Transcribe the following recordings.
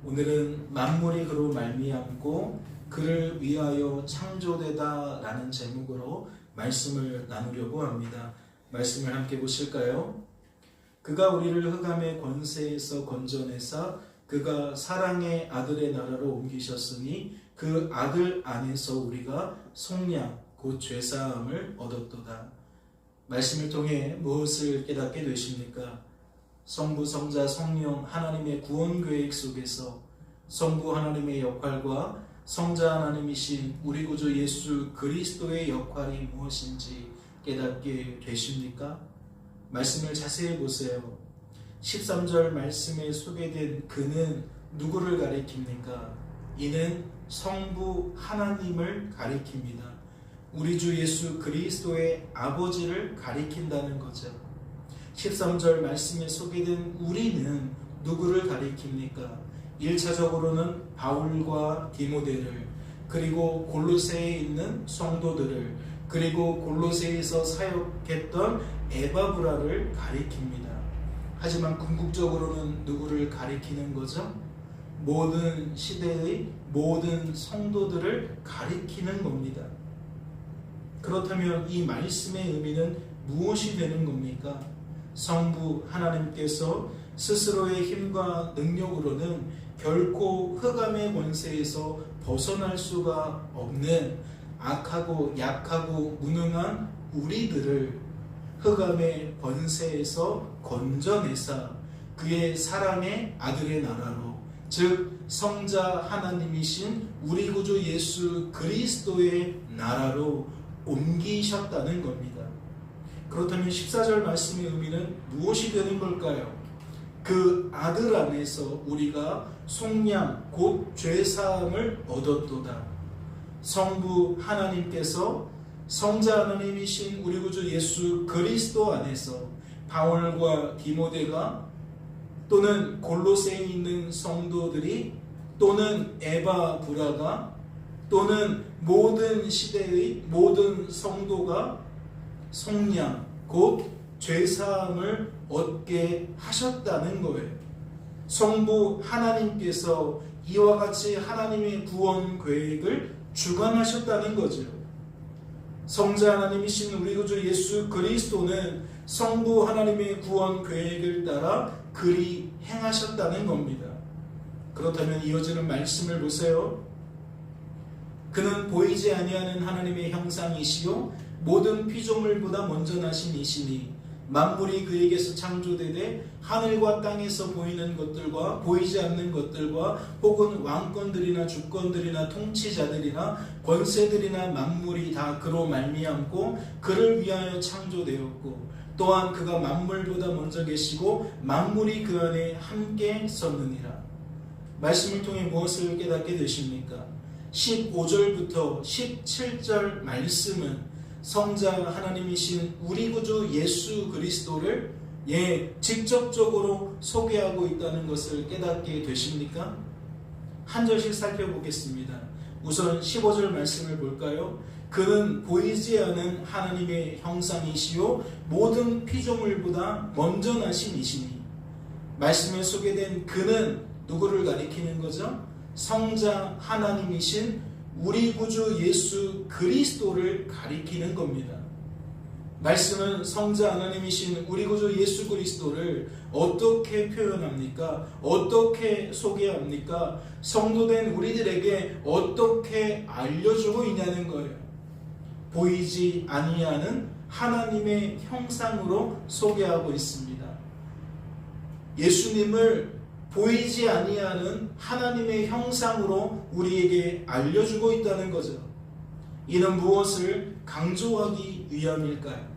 오늘은 만물이 그로 말미암고 그를 위하여 창조되다라는 제목으로 말씀을 나누려고 합니다. 말씀을 함께 보실까요? 그가 우리를 흑암의 권세에서 건져내사 그가 사랑의 아들의 나라로 옮기셨으니 그 아들 안에서 우리가 속량 곧 죄사함을 얻었도다. 말씀을 통해 무엇을 깨닫게 되십니까? 성부, 성자, 성령 하나님의 구원 계획 속에서 성부 하나님의 역할과 성자 하나님이신 우리 구주 예수 그리스도의 역할이 무엇인지 깨닫게 되십니까? 말씀을 자세히 보세요. 13절 말씀에 소개된 그는 누구를 가리킵니까? 이는 성부 하나님을 가리킵니다. 우리 주 예수 그리스도의 아버지를 가리킨다는 거죠. 13절 말씀에 소개된 우리는 누구를 가리킵니까? 1차적으로는 바울과 디모데를, 그리고 골로새에 있는 성도들을, 그리고 골로새에서 사역했던 에바브라를 가리킵니다. 하지만 궁극적으로는 누구를 가리키는 거죠? 모든 시대의 모든 성도들을 가리키는 겁니다. 그렇다면 이 말씀의 의미는 무엇이 되는 겁니까? 성부 하나님께서 스스로의 힘과 능력으로는 결코 흑암의 권세에서 벗어날 수가 없는 악하고 약하고 무능한 우리들을 흑암의 권세에서 건져내사 그의 사랑의 아들의 나라로, 즉 성자 하나님이신 우리 구주 예수 그리스도의 나라로 옮기셨다는 겁니다. 그렇다면 14절 말씀의 의미는 무엇이 되는 걸까요? 그 아들 안에서 우리가 속량 곧 죄사함을 얻었도다. 성부 하나님께서 성자 하나님이신 우리 구주 예수 그리스도 안에서 바울과 디모데가, 또는 골로새에 있는 성도들이, 또는 에바브라가, 또는 모든 시대의 모든 성도가 속량 곧 죄사함을 얻게 하셨다는 거예요. 성부 하나님께서 이와 같이 하나님의 구원 계획을 주관하셨다는 거죠. 성자 하나님이신 우리 구주 예수 그리스도는 성부 하나님의 구원 계획을 따라 그리 행하셨다는 겁니다. 그렇다면 이어지는 말씀을 보세요. 그는 보이지 아니하는 하나님의 형상이시요 모든 피조물보다 먼저 나신 이시니 만물이 그에게서 창조되되 하늘과 땅에서 보이는 것들과 보이지 않는 것들과 혹은 왕권들이나 주권들이나 통치자들이나 권세들이나 만물이 다 그로 말미암고 그를 위하여 창조되었고, 또한 그가 만물보다 먼저 계시고 만물이 그 안에 함께 섰느니라. 말씀을 통해 무엇을 깨닫게 되십니까? 15절부터 17절 말씀은 성자 하나님이신 우리 구주 예수 그리스도를 직접적으로 소개하고 있다는 것을 깨닫게 되십니까? 한 절씩 살펴보겠습니다. 우선 15절 말씀을 볼까요? 그는 보이지 않은 하나님의 형상이시요 모든 피조물보다 먼저 나신 이시니. 말씀에 소개된 그는 누구를 가리키는 거죠? 성자 하나님이신 우리 구주 예수 그리스도를 가리키는 겁니다. 말씀은 성자 하나님이신 우리 구주 예수 그리스도를 어떻게 표현합니까? 어떻게 소개합니까? 성도된 우리들에게 어떻게 알려주고 있냐는 거예요. 보이지 아니하는 하나님의 형상으로 소개하고 있습니다. 예수님을 보이지 아니하는 하나님의 형상으로 우리에게 알려주고 있다는 거죠. 이는 무엇을 강조하기 위함일까요?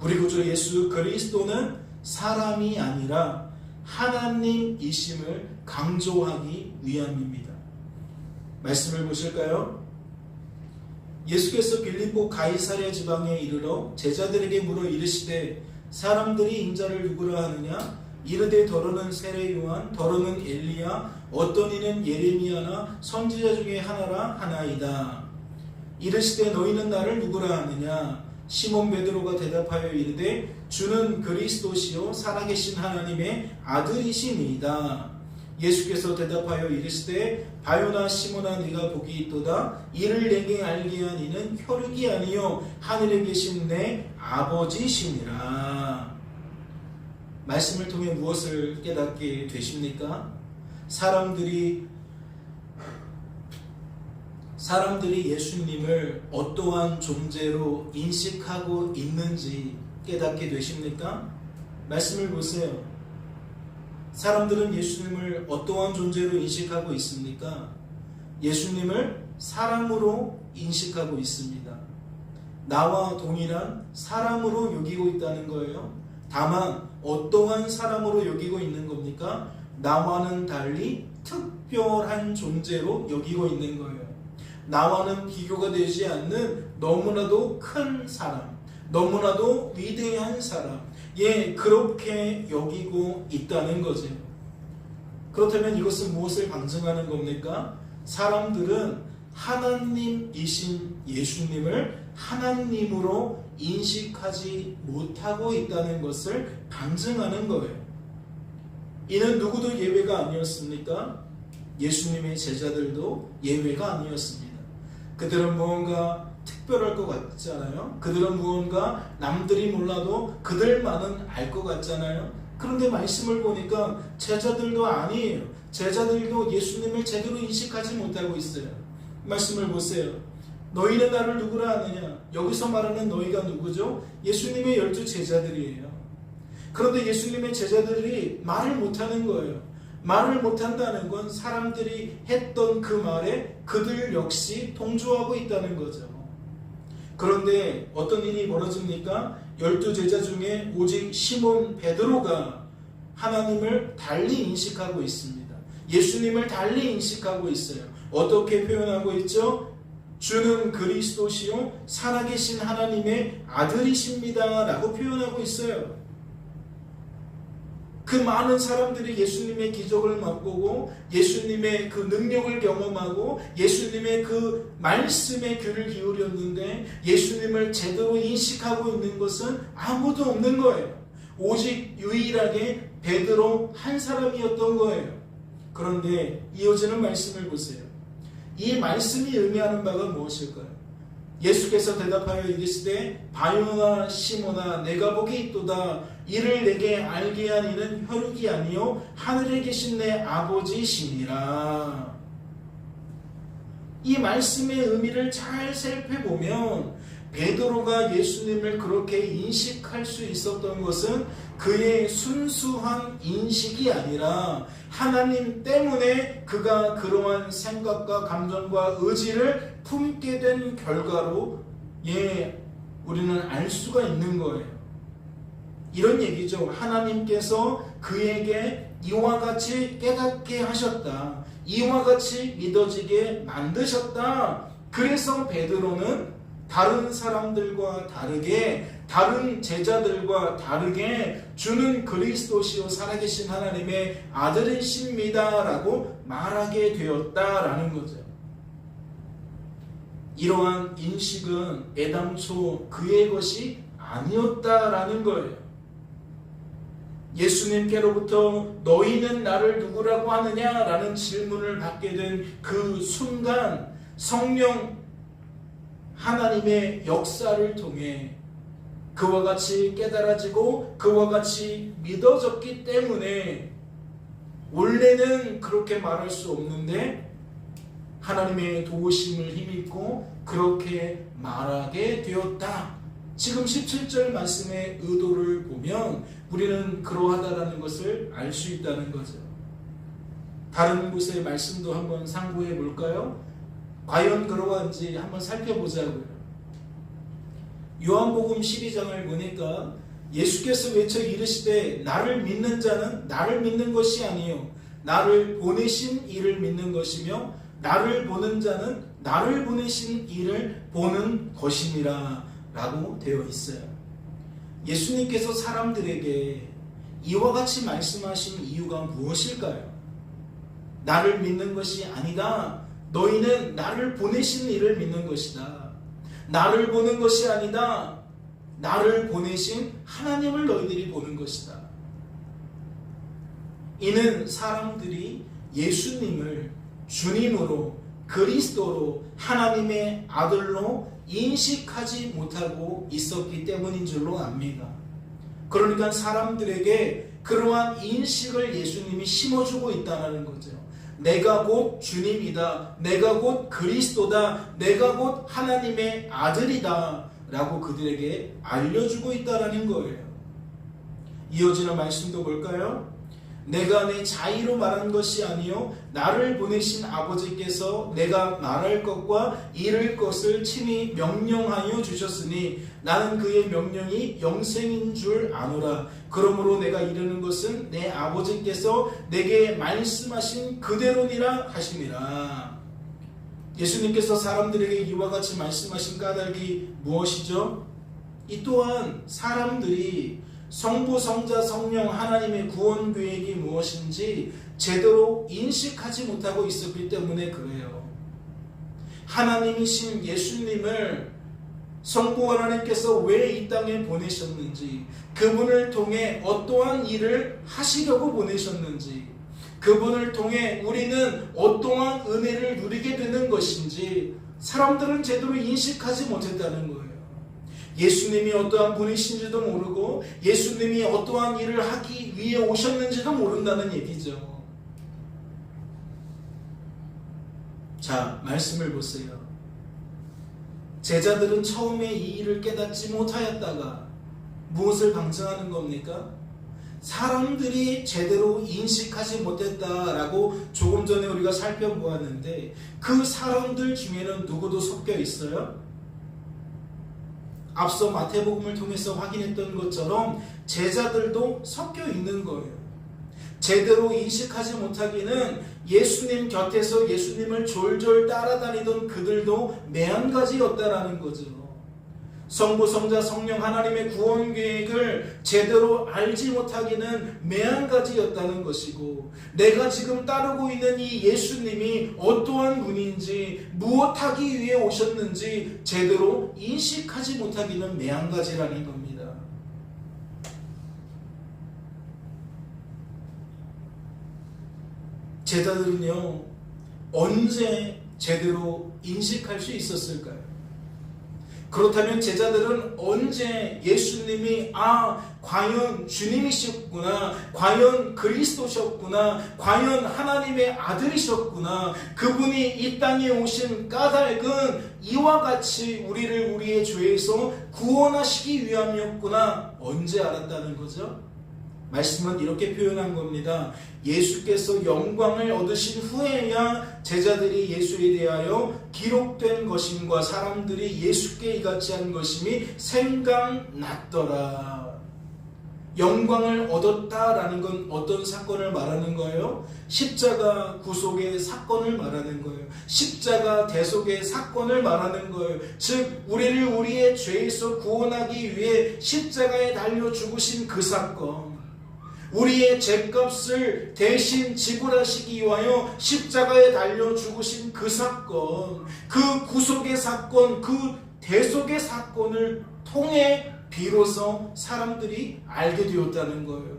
우리 구주 예수 그리스도는 사람이 아니라 하나님이심을 강조하기 위함입니다. 말씀을 보실까요? 예수께서 빌립보 가이사랴 지방에 이르러 제자들에게 물어 이르시되 사람들이 인자를 누구라 하느냐? 이르되 더러는 세례 요한, 더러는 엘리야, 어떤 이는 예레미야나 선지자 중에 하나라 하나이다. 이르시되 너희는 나를 누구라 하느냐? 시몬 베드로가 대답하여 이르되 주는 그리스도시요 살아계신 하나님의 아들이시니이다. 예수께서 대답하여 이르시되 바요나 시몬아 네가 복이 있도다. 이를 내게 알게 한 이는 혈육이 아니요 하늘에 계신 내 아버지시니라. 말씀을 통해 무엇을 깨닫게 되십니까? 사람들이 예수님을 어떠한 존재로 인식하고 있는지 깨닫게 되십니까? 말씀을 보세요. 사람들은 예수님을 어떠한 존재로 인식하고 있습니까? 예수님을 사람으로 인식하고 있습니다. 나와 동일한 사람으로 여기고 있다는 거예요. 다만 어떠한 사람으로 여기고 있는 겁니까? 나와는 달리 특별한 존재로 여기고 있는 거예요. 나와는 비교가 되지 않는 너무나도 큰 사람, 너무나도 위대한 사람, 그렇게 여기고 있다는 거죠. 그렇다면 이것은 무엇을 방증하는 겁니까? 사람들은 하나님이신 예수님을 하나님으로 인식하지 못하고 있다는 것을 방증하는 거예요. 이는 누구도 예외가 아니었습니까? 예수님의 제자들도 예외가 아니었습니다. 그들은 무언가 특별할 것 같잖아요. 그들은 무언가 남들이 몰라도 그들만은 알 것 같잖아요. 그런데 말씀을 보니까 제자들도 아니에요. 제자들도 예수님을 제대로 인식하지 못하고 있어요. 말씀을 보세요. 너희는 나를 누구라 하느냐? 여기서 말하는 너희가 누구죠? 예수님의 12 제자들이에요. 그런데 예수님의 제자들이 말을 못하는 거예요. 말을 못한다는 건 사람들이 했던 그 말에 그들 역시 동조하고 있다는 거죠. 그런데 어떤 일이 벌어집니까? 12 제자 중에 오직 시몬 베드로가 하나님을 달리 인식하고 있습니다. 예수님을 달리 인식하고 있어요. 어떻게 표현하고 있죠? 주는 그리스도시요 살아계신 하나님의 아들이십니다 라고 표현하고 있어요. 그 많은 사람들이 예수님의 기적을 맛보고 예수님의 그 능력을 경험하고 예수님의 그 말씀에 귀를 기울였는데 예수님을 제대로 인식하고 있는 것은 아무도 없는 거예요. 오직 유일하게 베드로 한 사람이었던 거예요. 그런데 이어지는 말씀을 보세요. 이 말씀이 의미하는 바가 무엇일까요? 예수께서 대답하여 이르시되 바요나 시몬아 내가 복이 있도다. 이를 내게 알게 한 이는 혈육이 아니요 하늘에 계신 내 아버지시니라. 이 말씀의 의미를 잘 살펴보면 베드로가 예수님을 그렇게 인식할 수 있었던 것은 그의 순수한 인식이 아니라 하나님 때문에 그가 그러한 생각과 감정과 의지를 품게 된 결과로 우리는 알 수가 있는 거예요. 이런 얘기죠. 하나님께서 그에게 이와 같이 깨닫게 하셨다. 이와 같이 믿어지게 만드셨다. 그래서 베드로는 다른 사람들과 다르게 다른 제자들과 다르게 주는 그리스도시요 살아계신 하나님의 아들이십니다 라고 말하게 되었다라는 거죠. 이러한 인식은 애당초 그의 것이 아니었다라는 거예요. 예수님께로부터 너희는 나를 누구라고 하느냐라는 질문을 받게 된 그 순간 성령 하나님의 역사를 통해 그와 같이 깨달아지고 그와 같이 믿어졌기 때문에 원래는 그렇게 말할 수 없는데 하나님의 도우심을 힘입고 그렇게 말하게 되었다. 지금 17절 말씀의 의도를 보면 우리는 그러하다라는 것을 알 수 있다는 거죠. 다른 곳의 말씀도 한번 상고해 볼까요? 과연 그러한지 한번 살펴보자고요. 요한복음 12장을 보니까 예수께서 외쳐 이르시되 나를 믿는 자는 나를 믿는 것이 아니요 나를 보내신 이를 믿는 것이며 나를 보는 자는 나를 보내신 이를 보는 것이니라 라고 되어 있어요. 예수님께서 사람들에게 이와 같이 말씀하신 이유가 무엇일까요? 나를 믿는 것이 아니다. 너희는 나를 보내신 이를 믿는 것이다. 나를 보는 것이 아니다. 나를 보내신 하나님을 너희들이 보는 것이다. 이는 사람들이 예수님을 주님으로 그리스도로 하나님의 아들로 인식하지 못하고 있었기 때문인 줄로 압니다. 그러니까 사람들에게 그러한 인식을 예수님이 심어주고 있다는 거죠. 내가 곧 주님이다. 내가 곧 그리스도다. 내가 곧 하나님의 아들이다. 라고 그들에게 알려주고 있다는 거예요. 이어지는 말씀도 볼까요? 내가 내 자의로 말한 것이 아니요 나를 보내신 아버지께서 내가 말할 것과 이를 것을 친히 명령하여 주셨으니 나는 그의 명령이 영생인 줄 아노라. 그러므로 내가 이르는 것은 내 아버지께서 내게 말씀하신 그대로니라 하시니라. 예수님께서 사람들에게 이와 같이 말씀하신 까닭이 무엇이죠? 이 또한 사람들이 성부, 성자, 성령 하나님의 구원 계획이 무엇인지 제대로 인식하지 못하고 있었기 때문에 그래요. 하나님이신 예수님을 성부 하나님께서 왜 이 땅에 보내셨는지, 그분을 통해 어떠한 일을 하시려고 보내셨는지, 그분을 통해 우리는 어떠한 은혜를 누리게 되는 것인지 사람들은 제대로 인식하지 못했다는 거예요. 예수님이 어떠한 분이신지도 모르고 예수님이 어떠한 일을 하기 위해 오셨는지도 모른다는 얘기죠. 자, 말씀을 보세요. 제자들은 처음에 이 일을 깨닫지 못하였다가 무엇을 방증하는 겁니까? 사람들이 제대로 인식하지 못했다라고 조금 전에 우리가 살펴보았는데 그 사람들 중에는 누구도 섞여 있어요? 앞서 마태복음을 통해서 확인했던 것처럼 제자들도 섞여 있는 거예요. 제대로 인식하지 못하기는 예수님 곁에서 예수님을 졸졸 따라다니던 그들도 매한가지였다라는 거죠. 성부, 성자, 성령 하나님의 구원 계획을 제대로 알지 못하기는 매한가지였다는 것이고, 내가 지금 따르고 있는 이 예수님이 어떠한 분인지 무엇하기 위해 오셨는지 제대로 인식하지 못하기는 매한가지라는 겁니다. 제자들은요, 언제 제대로 인식할 수 있었을까요? 그렇다면 제자들은 언제 예수님이 과연 주님이셨구나, 과연 그리스도셨구나, 과연 하나님의 아들이셨구나, 그분이 이 땅에 오신 까닭은 이와 같이 우리를 우리의 죄에서 구원하시기 위함이었구나, 언제 알았다는 거죠? 말씀은 이렇게 표현한 겁니다. 예수께서 영광을 얻으신 후에야 제자들이 예수에 대하여 기록된 것임과 사람들이 예수께 이같이 한 것임이 생각났더라. 영광을 얻었다라는 건 어떤 사건을 말하는 거예요? 십자가 구속의 사건을 말하는 거예요. 십자가 대속의 사건을 말하는 거예요. 즉 우리를 우리의 죄에서 구원하기 위해 십자가에 달려 죽으신 그 사건, 우리의 죄값을 대신 지불하시기 위하여 십자가에 달려 죽으신 그 사건, 그 구속의 사건, 그 대속의 사건을 통해 비로소 사람들이 알게 되었다는 거예요.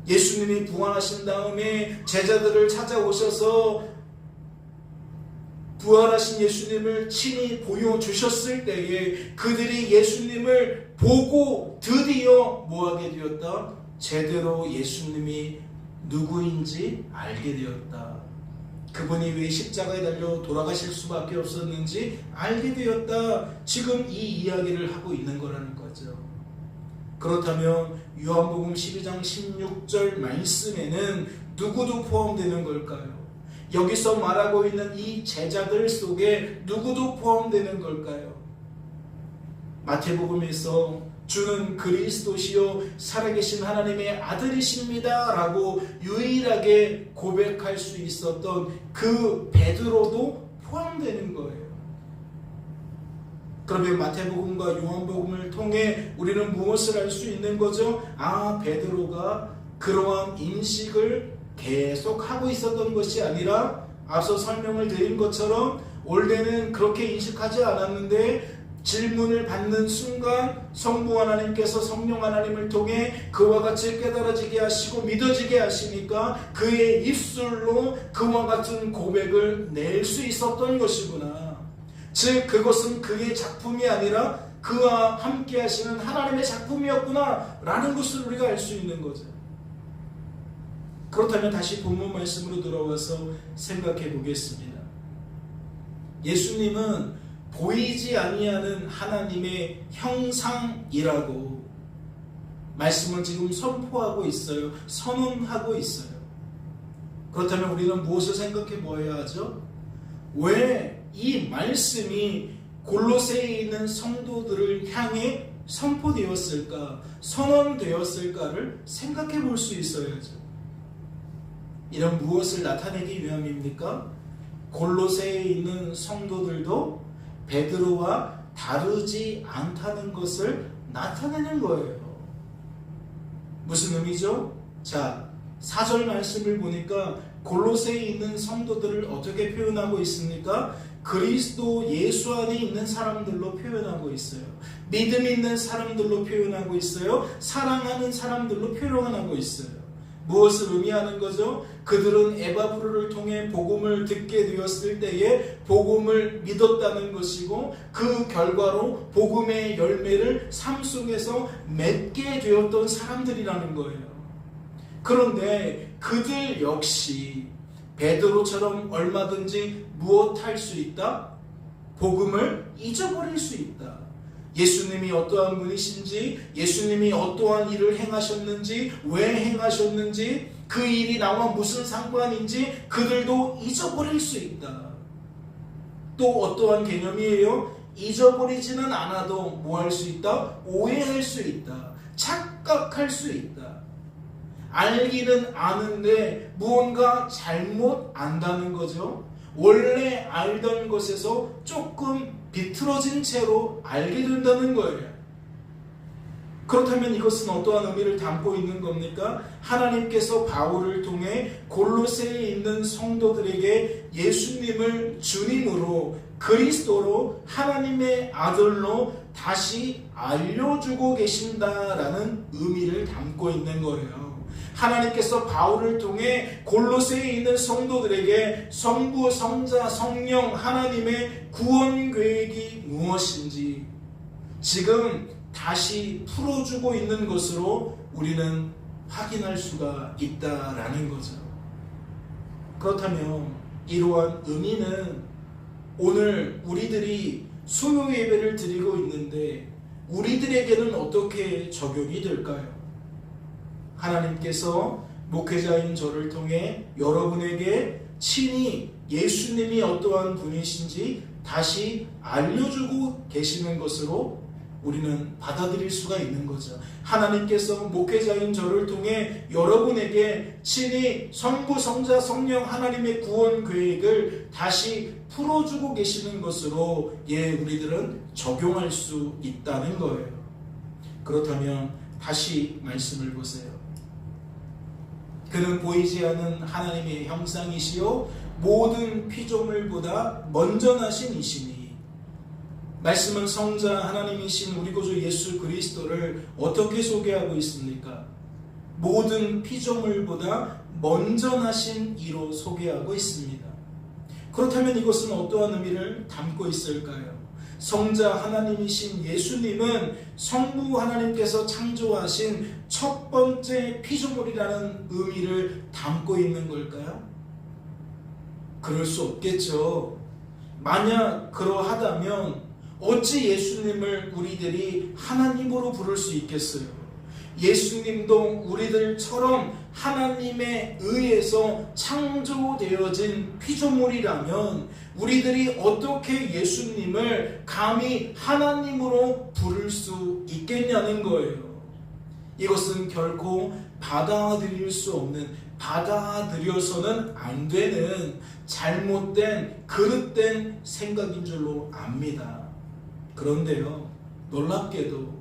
예수님이 부활하신 다음에 제자들을 찾아오셔서 부활하신 예수님을 친히 보여주셨을 때에 그들이 예수님을 보고 드디어 뭐하게 되었다? 제대로 예수님이 누구인지 알게 되었다. 그분이 왜 십자가에 달려 돌아가실 수밖에 없었는지 알게 되었다. 지금 이 이야기를 하고 있는 거라는 거죠. 그렇다면 요한복음 12장 16절 말씀에는 누구도 포함되는 걸까요? 여기서 말하고 있는 이 제자들 속에 누구도 포함되는 걸까요? 마태복음에서 주는 그리스도시요 살아계신 하나님의 아들이십니다 라고 유일하게 고백할 수 있었던 그 베드로도 포함되는 거예요. 그러면 마태복음과 요한복음을 통해 우리는 무엇을 알 수 있는 거죠? 베드로가 그러한 인식을 계속 하고 있었던 것이 아니라 앞서 설명을 드린 것처럼 올해는 그렇게 인식하지 않았는데 질문을 받는 순간 성부 하나님께서 성령 하나님을 통해 그와 같이 깨달아지게 하시고 믿어지게 하시니까 그의 입술로 그와 같은 고백을 낼 수 있었던 것이구나. 즉 그것은 그의 작품이 아니라 그와 함께 하시는 하나님의 작품이었구나 라는 것을 우리가 알 수 있는 거죠. 그렇다면 다시 본문 말씀으로 돌아와서 생각해 보겠습니다. 예수님은 보이지 아니하는 하나님의 형상이라고 말씀을 지금 선포하고 있어요. 선언하고 있어요. 그렇다면 우리는 무엇을 생각해 보아야 하죠? 왜 이 말씀이 골로새에 있는 성도들을 향해 선포되었을까, 선언되었을까를 생각해 볼 수 있어야죠. 이런 무엇을 나타내기 위함입니까? 골로새에 있는 성도들도 베드로와 다르지 않다는 것을 나타내는 거예요. 무슨 의미죠? 자, 4절 말씀을 보니까 골로새에 있는 성도들을 어떻게 표현하고 있습니까? 그리스도 예수 안에 있는 사람들로 표현하고 있어요. 믿음 있는 사람들로 표현하고 있어요. 사랑하는 사람들로 표현하고 있어요. 무엇을 의미하는 거죠? 그들은 에바브로를 통해 복음을 듣게 되었을 때에 복음을 믿었다는 것이고 그 결과로 복음의 열매를 삶 속에서 맺게 되었던 사람들이라는 거예요. 그런데 그들 역시 베드로처럼 얼마든지 무엇할 수 있다? 복음을 잊어버릴 수 있다. 예수님이 어떠한 분이신지, 예수님이 어떠한 일을 행하셨는지, 왜 행하셨는지, 그 일이 나와 무슨 상관인지 그들도 잊어버릴 수 있다. 또 어떠한 개념이에요? 잊어버리지는 않아도 뭐 할 수 있다? 오해할 수 있다. 착각할 수 있다. 알기는 아는데 무언가 잘못 안다는 거죠. 원래 알던 것에서 조금 비틀어진 채로 알게 된다는 거예요. 그렇다면 이것은 어떠한 의미를 담고 있는 겁니까? 하나님께서 바울을 통해 골로새에 있는 성도들에게 예수님을 주님으로, 그리스도로, 하나님의 아들로 다시 알려주고 계신다라는 의미를 담고 있는 거예요. 하나님께서 바울을 통해 골로새에 있는 성도들에게 성부, 성자, 성령 하나님의 구원 계획이 무엇인지 지금 다시 풀어주고 있는 것으로 우리는 확인할 수가 있다라는 거죠. 그렇다면 이러한 의미는 오늘 우리들이 수요 예배를 드리고 있는데 우리들에게는 어떻게 적용이 될까요? 하나님께서 목회자인 저를 통해 여러분에게 친히 예수님이 어떠한 분이신지 다시 알려주고 계시는 것으로 우리는 받아들일 수가 있는 거죠. 하나님께서 목회자인 저를 통해 여러분에게 친히 성부, 성자, 성령 하나님의 구원 계획을 다시 풀어주고 계시는 것으로 우리들은 적용할 수 있다는 거예요. 그렇다면 다시 말씀을 보세요. 그는 보이지 않는 하나님의 형상이시요 모든 피조물보다 먼저 나신 이시니. 말씀은 성자 하나님이신 우리 구주 예수 그리스도를 어떻게 소개하고 있습니까? 모든 피조물보다 먼저 나신 이로 소개하고 있습니다. 그렇다면 이것은 어떠한 의미를 담고 있을까요? 성자 하나님이신 예수님은 성부 하나님께서 창조하신 첫 번째 피조물이라는 의미를 담고 있는 걸까요? 그럴 수 없겠죠. 만약 그러하다면 어찌 예수님을 우리들이 하나님으로 부를 수 있겠어요? 예수님도 우리들처럼 하나님에 의해서 창조되어진 피조물이라면 우리들이 어떻게 예수님을 감히 하나님으로 부를 수 있겠냐는 거예요. 이것은 결코 받아들일 수 없는, 받아들여서는 안 되는 잘못된, 그릇된 생각인 줄로 압니다. 그런데요, 놀랍게도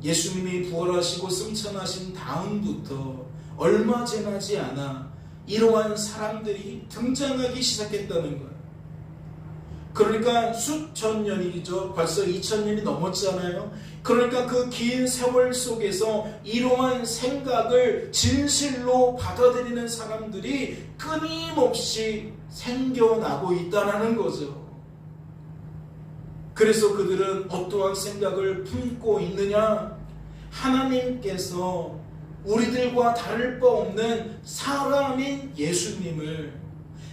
예수님이 부활하시고 승천하신 다음부터 얼마 지나지 않아 이러한 사람들이 등장하기 시작했다는 거예요. 그러니까 수천 년이죠. 벌써 2000년이 넘었잖아요. 그러니까 그 긴 세월 속에서 이러한 생각을 진실로 받아들이는 사람들이 끊임없이 생겨나고 있다는 거죠. 그래서 그들은 어떠한 생각을 품고 있느냐? 하나님께서 우리들과 다를 바 없는 사람인 예수님을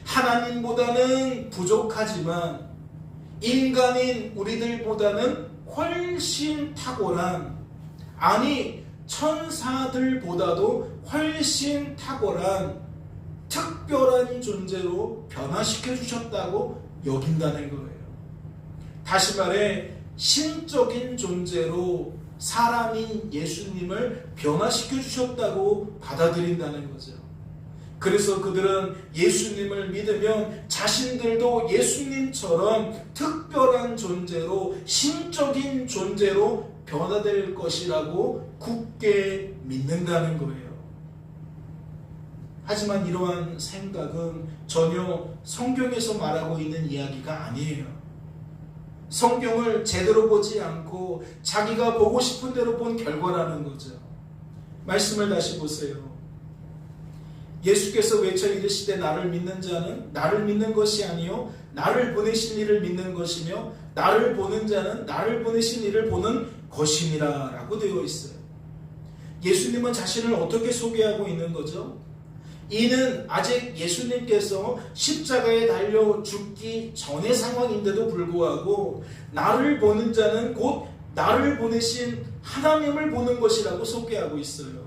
하나님보다는 부족하지만 인간인 우리들보다는 훨씬 탁월한, 아니 천사들보다도 훨씬 탁월한 특별한 존재로 변화시켜 주셨다고 여긴다는 거예요. 다시 말해 신적인 존재로 사람인 예수님을 변화시켜 주셨다고 받아들인다는 거죠. 그래서 그들은 예수님을 믿으면 자신들도 예수님처럼 특별한 존재로, 신적인 존재로 변화될 것이라고 굳게 믿는다는 거예요. 하지만 이러한 생각은 전혀 성경에서 말하고 있는 이야기가 아니에요. 성경을 제대로 보지 않고 자기가 보고 싶은 대로 본 결과라는 거죠. 말씀을 다시 보세요. 예수께서 외쳐 이르시되 나를 믿는 자는 나를 믿는 것이 아니요 나를 보내신 이를 믿는 것이며 나를 보는 자는 나를 보내신 이를 보는 것이니라 라고 되어 있어요. 예수님은 자신을 어떻게 소개하고 있는 거죠? 이는 아직 예수님께서 십자가에 달려 죽기 전의 상황인데도 불구하고 나를 보는 자는 곧 나를 보내신 하나님을 보는 것이라고 소개하고 있어요.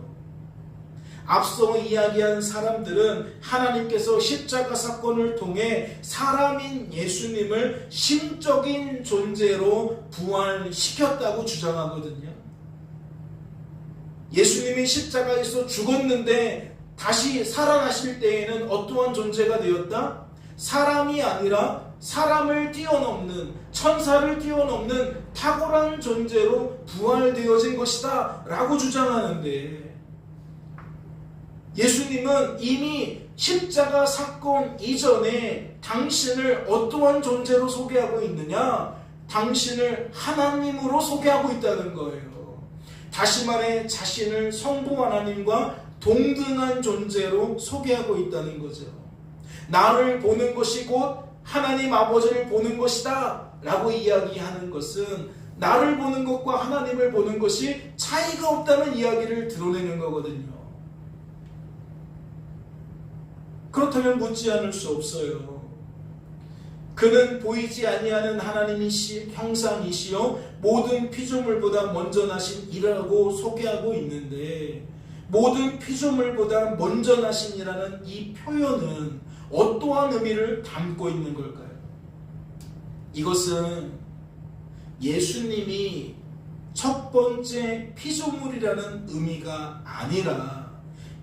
앞서 이야기한 사람들은 하나님께서 십자가 사건을 통해 사람인 예수님을 신적인 존재로 부활시켰다고 주장하거든요. 예수님이 십자가에서 죽었는데 다시 살아나실 때에는 어떠한 존재가 되었다? 사람이 아니라 사람을 뛰어넘는, 천사를 뛰어넘는 탁월한 존재로 부활되어진 것이다 라고 주장하는데, 예수님은 이미 십자가 사건 이전에 당신을 어떠한 존재로 소개하고 있느냐? 당신을 하나님으로 소개하고 있다는 거예요. 다시 말해 자신을 성부 하나님과 동등한 존재로 소개하고 있다는 거죠. 나를 보는 것이 곧 하나님 아버지를 보는 것이다 라고 이야기하는 것은 나를 보는 것과 하나님을 보는 것이 차이가 없다는 이야기를 드러내는 거거든요. 그렇다면 묻지 않을 수 없어요. 그는 보이지 아니하는 하나님이시 형상이시요 모든 피조물보다 먼저 나신 이라고 소개하고 있는데, 모든 피조물보다 먼저 나신 이라는 이 표현은 어떠한 의미를 담고 있는 걸까요? 이것은 예수님이 첫 번째 피조물이라는 의미가 아니라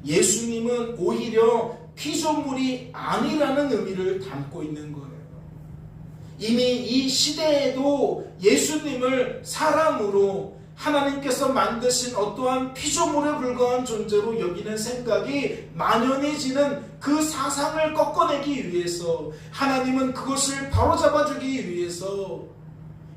예수님은 오히려 피조물이 아니라는 의미를 담고 있는 거예요. 이미 이 시대에도 예수님을 사람으로 하나님께서 만드신 어떠한 피조물에 불과한 존재로 여기는 생각이 만연해지는 그 사상을 꺾어내기 위해서, 하나님은 그것을 바로잡아주기 위해서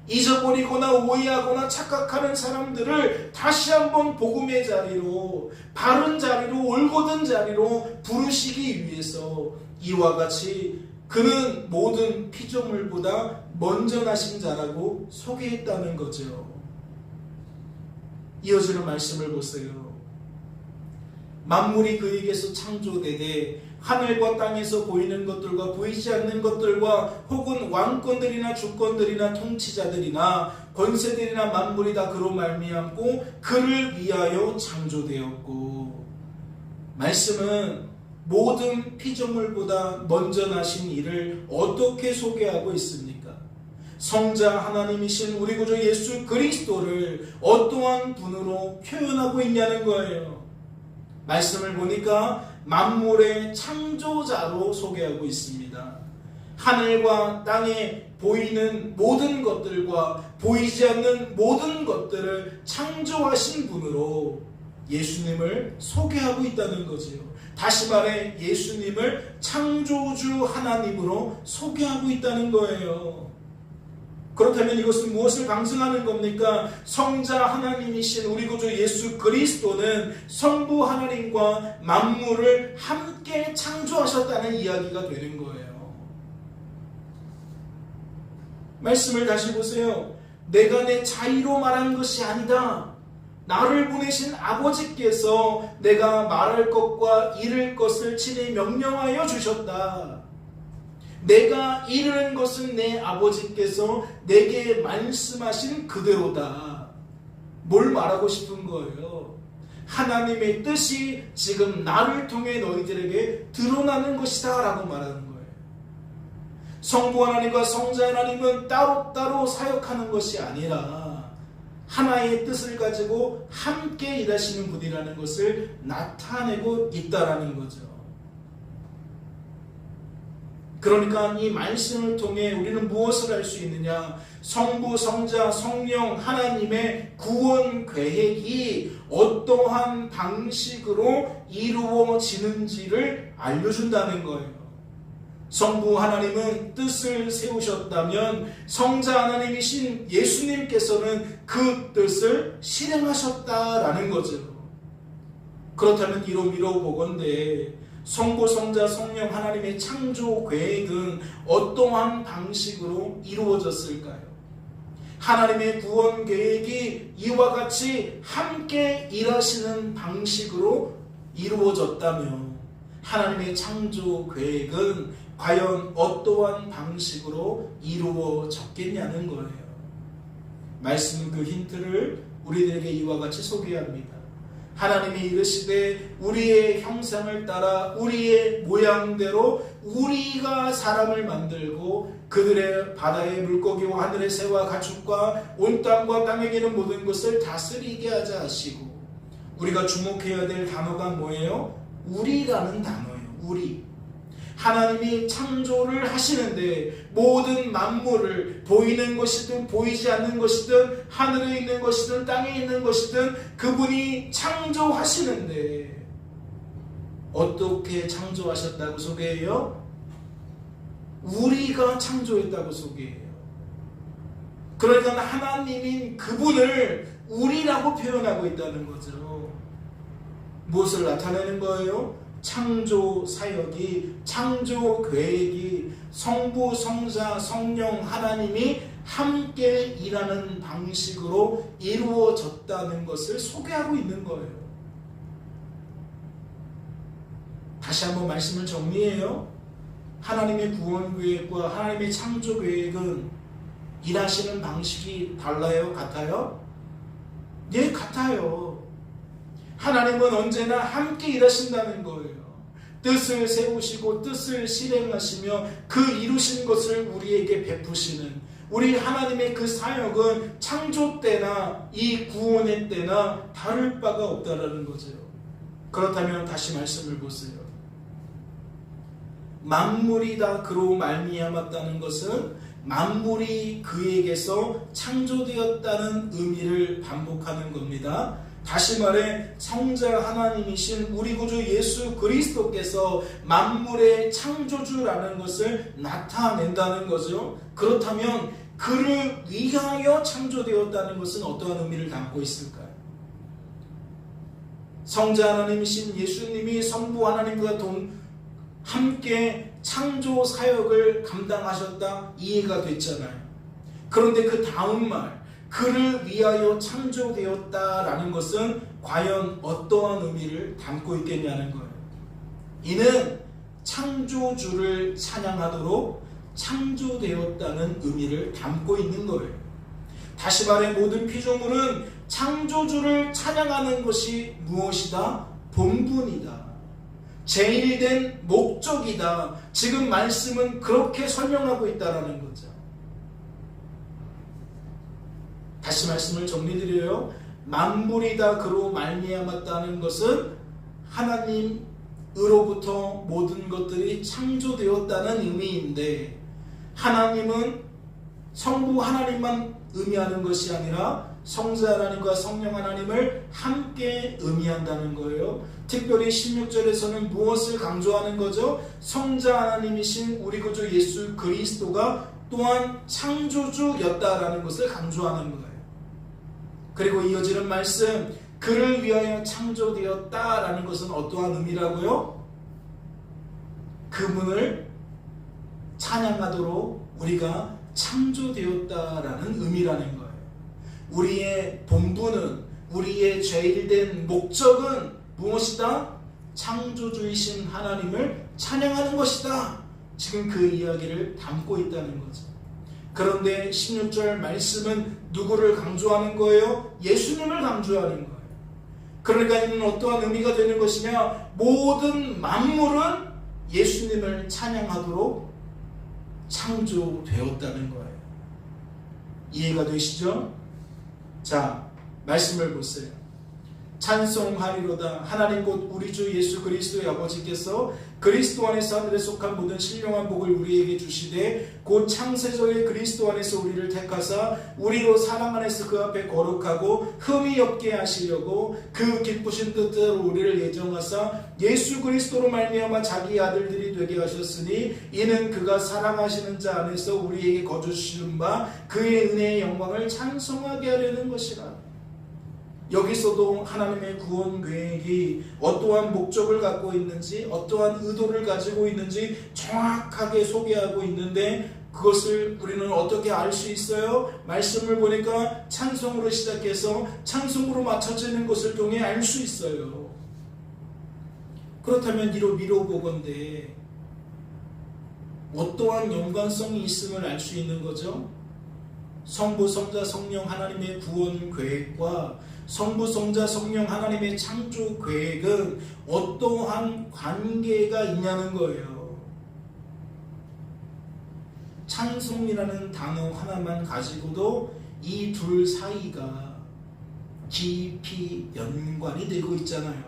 잊어버리거나 오해하거나 착각하는 사람들을 다시 한번 복음의 자리로, 바른 자리로, 올곧은 자리로 부르시기 위해서 이와 같이 그는 모든 피조물보다 먼저 나신 자라고 소개했다는 거죠. 이어지는 말씀을 보세요. 만물이 그에게서 창조되되 하늘과 땅에서 보이는 것들과 보이지 않는 것들과 혹은 왕권들이나 주권들이나 통치자들이나 권세들이나 만물이 다 그로 말미암고 그를 위하여 창조되었고. 말씀은 모든 피조물보다 먼저 나신 이를 어떻게 소개하고 있습니까? 성자 하나님이신 우리 구주 예수 그리스도를 어떠한 분으로 표현하고 있냐는 거예요. 말씀을 보니까 만물의 창조자로 소개하고 있습니다. 하늘과 땅에 보이는 모든 것들과 보이지 않는 모든 것들을 창조하신 분으로 예수님을 소개하고 있다는 거지요. 다시 말해 예수님을 창조주 하나님으로 소개하고 있다는 거예요. 그렇다면 이것은 무엇을 방증하는 겁니까? 성자 하나님이신 우리 구주 예수 그리스도는 성부 하나님과 만물을 함께 창조하셨다는 이야기가 되는 거예요. 말씀을 다시 보세요. 내가 내 자의로 말한 것이 아니다. 나를 보내신 아버지께서 내가 말할 것과 이를 것을 친히 명령하여 주셨다. 내가 이르는 것은 내 아버지께서 내게 말씀하신 그대로다. 뭘 말하고 싶은 거예요? 하나님의 뜻이 지금 나를 통해 너희들에게 드러나는 것이다 라고 말하는 거예요. 성부 하나님과 성자 하나님은 따로따로 사역하는 것이 아니라 하나의 뜻을 가지고 함께 일하시는 분이라는 것을 나타내고 있다라는 거죠. 그러니까 이 말씀을 통해 우리는 무엇을 알 수 있느냐? 성부, 성자, 성령 하나님의 구원 계획이 어떠한 방식으로 이루어지는지를 알려준다는 거예요. 성부 하나님은 뜻을 세우셨다면 성자 하나님이신 예수님께서는 그 뜻을 실행하셨다라는 거죠. 그렇다면 이로 보건대 성부, 성자, 성령 하나님의 창조 계획은 어떠한 방식으로 이루어졌을까요? 하나님의 구원 계획이 이와 같이 함께 일하시는 방식으로 이루어졌다면 하나님의 창조 계획은 과연 어떠한 방식으로 이루어졌겠냐는 거예요. 말씀은 그 힌트를 우리들에게 이와 같이 소개합니다. 하나님이 이르시되 우리의 형상을 따라 우리의 모양대로 우리가 사람을 만들고 그들의 바다의 물고기와 하늘의 새와 가축과 온 땅과 땅에 기는 모든 것을 다스리게 하자 하시고, 우리가 주목해야 될 단어가 뭐예요? 우리라는 단어예요. 우리. 하나님이 창조를 하시는데 모든 만물을 보이는 것이든 보이지 않는 것이든 하늘에 있는 것이든 땅에 있는 것이든 그분이 창조하시는데 어떻게 창조하셨다고 소개해요? 우리가 창조했다고 소개해요. 그러니까 하나님인 그분을 우리라고 표현하고 있다는 거죠. 무엇을 나타내는 거예요? 창조 사역이, 창조 계획이 성부, 성자, 성령 하나님이 함께 일하는 방식으로 이루어졌다는 것을 소개하고 있는 거예요. 다시 한번 말씀을 정리해요. 하나님의 구원 계획과 하나님의 창조 계획은 일하시는 방식이 달라요? 같아요? 예, 같아요. 하나님은 언제나 함께 일하신다는 거예요. 뜻을 세우시고 뜻을 실행하시며 그 이루신 것을 우리에게 베푸시는 우리 하나님의 그 사역은 창조 때나 이 구원의 때나 다를 바가 없다라는 거죠. 그렇다면 다시 말씀을 보세요. 만물이 다 그로 말미암았다는 것은 만물이 그에게서 창조되었다는 의미를 반복하는 겁니다. 다시 말해 성자 하나님이신 우리 구주 예수 그리스도께서 만물의 창조주라는 것을 나타낸다는 거죠. 그렇다면 그를 위하여 창조되었다는 것은 어떠한 의미를 담고 있을까요? 성자 하나님이신 예수님이 성부 하나님과 함께 창조 사역을 감당하셨다, 이해가 됐잖아요. 그런데 그 다음 말, 그를 위하여 창조되었다라는 것은 과연 어떠한 의미를 담고 있겠냐는 거예요. 이는 창조주를 찬양하도록 창조되었다는 의미를 담고 있는 거예요. 다시 말해 모든 피조물은 창조주를 찬양하는 것이 무엇이다? 본분이다. 제일된 목적이다. 지금 말씀은 그렇게 설명하고 있다라는 거죠. 다시 말씀을 정리드려요. 만물이 다 그로 말미암았다는 것은 하나님으로부터 모든 것들이 창조되었다는 의미인데, 하나님은 성부 하나님만 의미하는 것이 아니라 성자 하나님과 성령 하나님을 함께 의미한다는 거예요. 특별히 16절에서는 무엇을 강조하는 거죠? 성자 하나님이신 우리 구주 예수 그리스도가 또한 창조주였다라는 것을 강조하는 거예요. 그리고 이어지는 말씀, 그를 위하여 창조되었다라는 것은 어떠한 의미라고요? 그분을 찬양하도록 우리가 창조되었다라는 의미라는 거예요. 우리의 본분은, 우리의 죄일된 목적은 무엇이다? 창조주이신 하나님을 찬양하는 것이다. 지금 그 이야기를 담고 있다는 거죠. 그런데 16절 말씀은 누구를 강조하는 거예요? 예수님을 강조하는 거예요. 그러니까 이는 어떠한 의미가 되는 것이냐? 모든 만물은 예수님을 찬양하도록 창조되었다는 거예요. 이해가 되시죠? 자, 말씀을 보세요. 찬송하리로다. 하나님 곧 우리 주 예수 그리스도의 아버지께서 그리스도 안에서 하늘에 속한 모든 신령한 복을 우리에게 주시되 곧 창세전에 그리스도 안에서 우리를 택하사 우리로 사랑 안에서 그 앞에 거룩하고 흠이 없게 하시려고 그 기쁘신 뜻대로 우리를 예정하사 예수 그리스도로 말미암아 자기 아들들이 되게 하셨으니 이는 그가 사랑하시는 자 안에서 우리에게 거저 주신 바 그의 은혜의 영광을 찬송하게 하려는 것이라. 여기서도 하나님의 구원 계획이 어떠한 목적을 갖고 있는지, 어떠한 의도를 가지고 있는지 정확하게 소개하고 있는데 그것을 우리는 어떻게 알 수 있어요? 말씀을 보니까 찬송으로 시작해서 찬송으로 맞춰지는 것을 통해 알 수 있어요. 그렇다면 미로 보건대 어떠한 연관성이 있음을 알 수 있는 거죠? 성부, 성자, 성령 하나님의 구원 계획과 성부, 성자, 성령 하나님의 창조 계획은 어떠한 관계가 있냐는 거예요. 찬송이라는 단어 하나만 가지고도 이 둘 사이가 깊이 연관이 되고 있잖아요.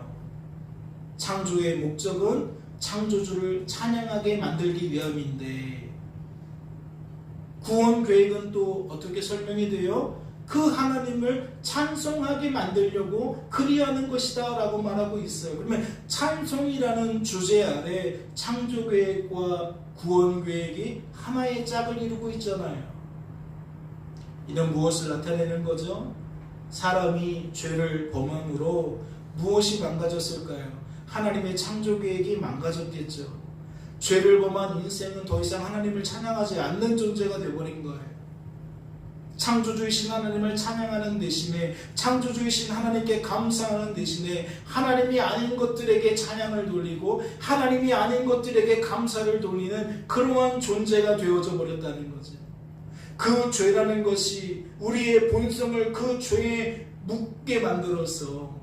창조의 목적은 창조주를 찬양하게 만들기 위함인데 구원 계획은 또 어떻게 설명이 돼요? 그 하나님을 찬송하게 만들려고 그리하는 것이다 라고 말하고 있어요. 그러면 찬송이라는 주제 아래 창조계획과 구원계획이 하나의 짝을 이루고 있잖아요. 이는 무엇을 나타내는 거죠? 사람이 죄를 범함으로 무엇이 망가졌을까요? 하나님의 창조계획이 망가졌겠죠. 죄를 범한 인생은 더 이상 하나님을 찬양하지 않는 존재가 되어버린 거예요. 창조주이신 하나님을 찬양하는 대신에, 창조주이신 하나님께 감사하는 대신에 하나님이 아닌 것들에게 찬양을 돌리고 하나님이 아닌 것들에게 감사를 돌리는 그러한 존재가 되어져 버렸다는 거죠. 그 죄라는 것이 우리의 본성을 그 죄에 묻게 만들어서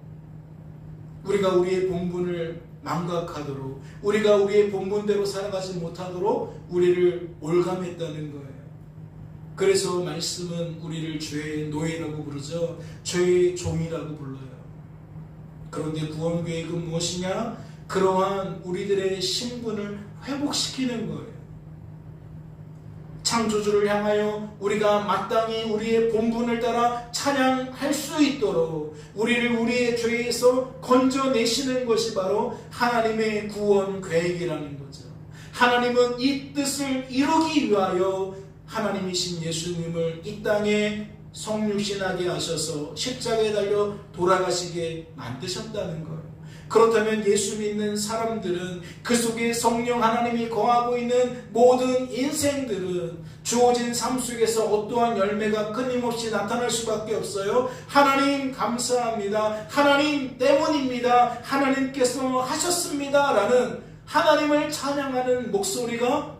우리가 우리의 본분을 망각하도록, 우리가 우리의 본분대로 살아가지 못하도록 우리를 올감했다는 거예요. 그래서 말씀은 우리를 죄의 노예라고 부르죠. 죄의 종이라고 불러요. 그런데 구원 계획은 무엇이냐? 그러한 우리들의 신분을 회복시키는 거예요. 창조주를 향하여 우리가 마땅히 우리의 본분을 따라 찬양할 수 있도록 우리를 우리의 죄에서 건져내시는 것이 바로 하나님의 구원 계획이라는 거죠. 하나님은 이 뜻을 이루기 위하여 하나님이신 예수님을 이 땅에 성육신하게 하셔서 십자가에 달려 돌아가시게 만드셨다는 거예요. 그렇다면 예수 믿는 사람들은 그 속에 성령 하나님이 거하고 있는 모든 인생들은 주어진 삶 속에서 어떠한 열매가 끊임없이 나타날 수밖에 없어요. 하나님 감사합니다. 하나님 때문입니다. 하나님께서 하셨습니다. 라는 하나님을 찬양하는 목소리가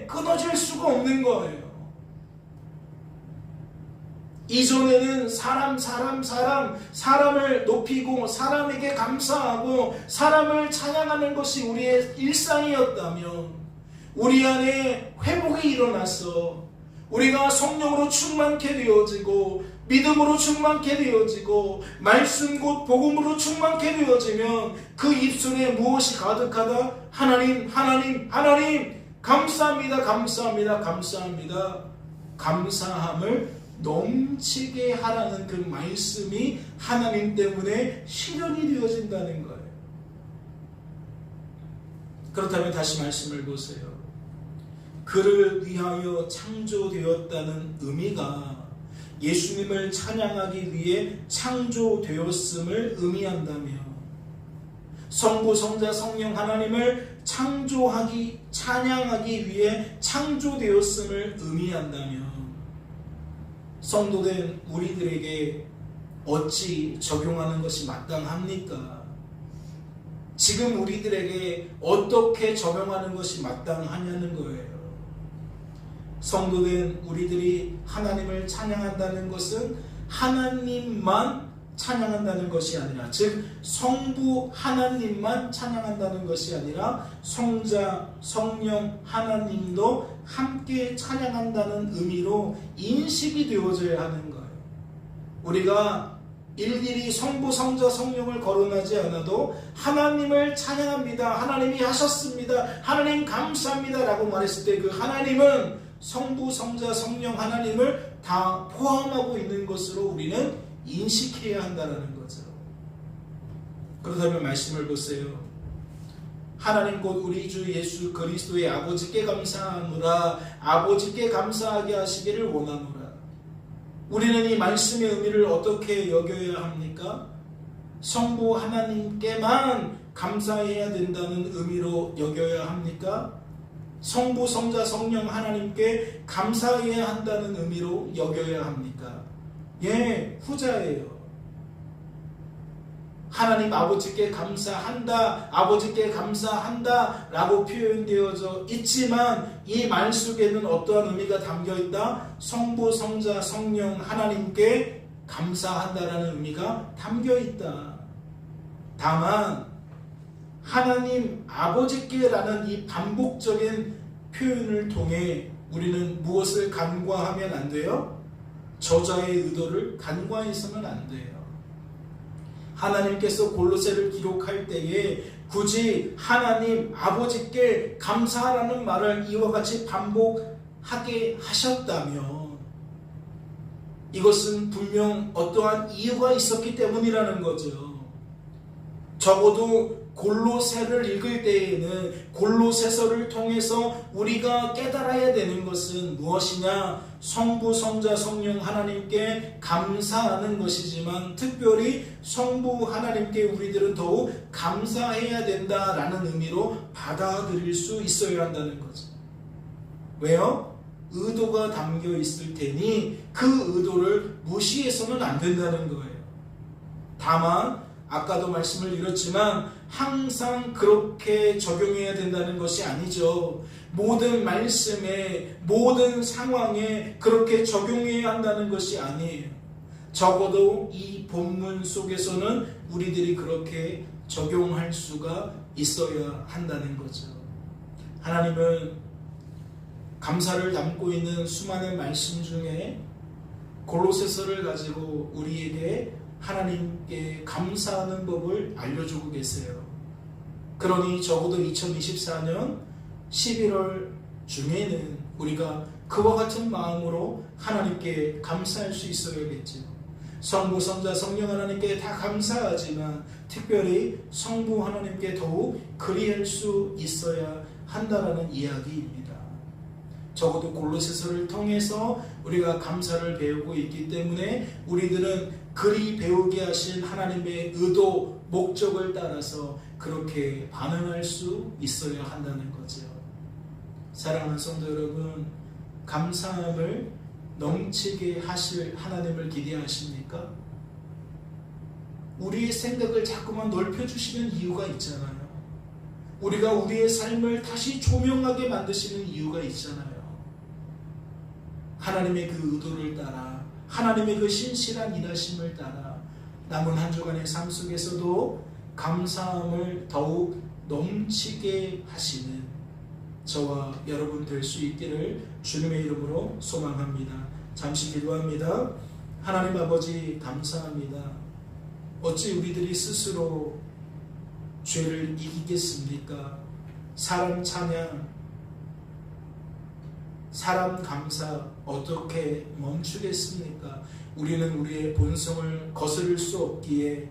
끊어질 수가 없는 거예요. 이전에는 사람을 높이고 사람에게 감사하고 사람을 찬양하는 것이 우리의 일상이었다면 우리 안에 회복이 일어나서 우리가 성령으로 충만케 되어지고 믿음으로 충만케 되어지고 말씀 곧 복음으로 충만케 되어지면 그 입술에 무엇이 가득하다? 하나님, 하나님, 하나님 감사합니다, 감사합니다, 감사합니다. 감사함을 넘치게 하라는 그 말씀이 하나님 때문에 실현이 되어진다는 거예요. 그렇다면 다시 말씀을 보세요. 그를 위하여 창조되었다는 의미가 예수님을 찬양하기 위해 창조되었음을 의미한다며, 성부, 성자, 성령 하나님을 찬양하기 위해 창조되었음을 의미한다며, 성도된 우리들에게 어찌 적용하는 것이 마땅합니까? 지금 우리들에게 어떻게 적용하는 것이 마땅하냐는 거예요. 성도된 우리들이 하나님을 찬양한다는 것은 하나님만 찬양한다는 것이 아니라, 즉 성부 하나님만 찬양한다는 것이 아니라 성자, 성령 하나님도 함께 찬양한다는 의미로 인식이 되어져야 하는 거예요. 우리가 일일이 성부, 성자, 성령을 거론하지 않아도 하나님을 찬양합니다, 하나님이 하셨습니다, 하나님 감사합니다 라고 말했을 때 그 하나님은 성부, 성자, 성령 하나님을 다 포함하고 있는 것으로 우리는 인식해야 한다는 거죠. 그렇다면 말씀을 보세요. 하나님 곧 우리 주 예수 그리스도의 아버지께 감사하노라, 아버지께 감사하게 하시기를 원하노라. 우리는 이 말씀의 의미를 어떻게 여겨야 합니까? 성부 하나님께만 감사해야 된다는 의미로 여겨야 합니까? 성부, 성자, 성령 하나님께 감사해야 한다는 의미로 여겨야 합니까? 예, 후자예요. 하나님 아버지께 감사한다, 아버지께 감사한다 라고 표현되어져 있지만 이 말 속에는 어떠한 의미가 담겨있다? 성부, 성자, 성령 하나님께 감사한다라는 의미가 담겨있다. 다만 하나님 아버지께라는 이 반복적인 표현을 통해 우리는 무엇을 간과하면 안 돼요? 저자의 의도를 간과해서는 안 돼요. 하나님께서 골로새를 기록할 때에 굳이 하나님 아버지께 감사하라는 말을 이와 같이 반복하게 하셨다면 이것은 분명 어떠한 이유가 있었기 때문이라는 거죠. 적어도 골로새를 읽을 때에는 골로새서를 통해서 우리가 깨달아야 되는 것은 무엇이냐? 성부, 성자, 성령 하나님께 감사하는 것이지만 특별히 성부 하나님께 우리들은 더욱 감사해야 된다라는 의미로 받아들일 수 있어야 한다는 거죠. 왜요? 의도가 담겨 있을 테니 그 의도를 무시해서는 안 된다는 거예요. 다만 아까도 말씀을 드렸지만 항상 그렇게 적용해야 된다는 것이 아니죠. 모든 말씀에, 모든 상황에 그렇게 적용해야 한다는 것이 아니에요. 적어도 이 본문 속에서는 우리들이 그렇게 적용할 수가 있어야 한다는 거죠. 하나님은 감사를 담고 있는 수많은 말씀 중에 골로새서를 가지고 우리에게 하나님께 감사하는 법을 알려주고 계세요. 그러니 적어도 2024년 11월 중에는 우리가 그와 같은 마음으로 하나님께 감사할 수 있어야겠죠. 성부, 성자, 성령 하나님께 다 감사하지만 특별히 성부 하나님께 더욱 그리할 수 있어야 한다라는 이야기입니다. 적어도 골로새서를 통해서 우리가 감사를 배우고 있기 때문에 우리들은 그리 배우게 하신 하나님의 의도, 목적을 따라서 그렇게 반응할 수 있어야 한다는 거죠. 사랑하는 성도 여러분, 감사함을 넘치게 하실 하나님을 기대하십니까? 우리의 생각을 자꾸만 넓혀주시는 이유가 있잖아요. 우리가 우리의 삶을 다시 조명하게 만드시는 이유가 있잖아요. 하나님의 그 의도를 따라, 하나님의 그 신실한 일하심을 따라 남은 한 주간의 삶 속에서도 감사함을 더욱 넘치게 하시는 저와 여러분 될 수 있기를 주님의 이름으로 소망합니다. 잠시 기도합니다. 하나님 아버지 감사합니다. 어찌 우리들이 스스로 죄를 이기겠습니까? 사람 찬양, 사람 감사 어떻게 멈추겠습니까? 우리는 우리의 본성을 거스를 수 없기에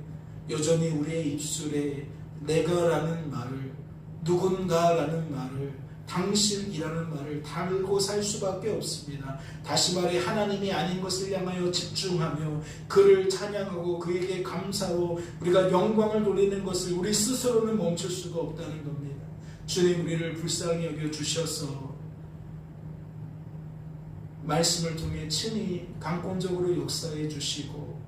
여전히 우리의 입술에 내가라는 말을, 누군가라는 말을, 당신이라는 말을 달고 살 수밖에 없습니다. 다시 말해 하나님이 아닌 것을 향하여 집중하며 그를 찬양하고 그에게 감사로 우리가 영광을 돌리는 것을 우리 스스로는 멈출 수가 없다는 겁니다. 주님, 우리를 불쌍히 여겨 주셔서 말씀을 통해 친히 강권적으로 역사해 주시고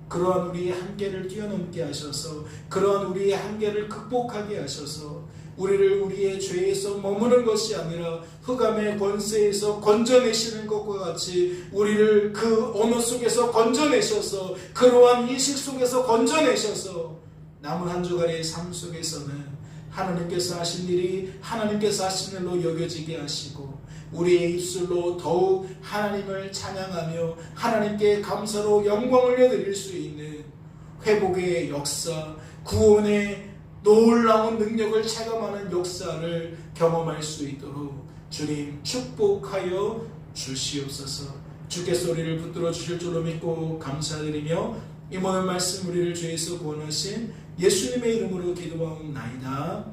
그러한 우리의 한계를 뛰어넘게 하셔서 그러한 우리의 한계를 극복하게 하셔서 우리를 우리의 죄에서 머무는 것이 아니라 흑암의 권세에서 건져내시는 것과 같이 우리를 그 언어 속에서 건져내셔서 그러한 인식 속에서 건져내셔서 남은 한 주간의 삶 속에서는 하나님께서 하신 일이 하나님께서 하신 일로 여겨지게 하시고 우리의 입술로 더욱 하나님을 찬양하며 하나님께 감사로 영광을 올려드릴 수 있는 회복의 역사, 구원의 놀라운 능력을 체감하는 역사를 경험할 수 있도록 주님 축복하여 주시옵소서. 주께서 우리를 붙들어 주실 줄로 믿고 감사드리며 이 모든 말씀 우리를 죄에서 구원하신 예수님의 이름으로 기도하옵나이다.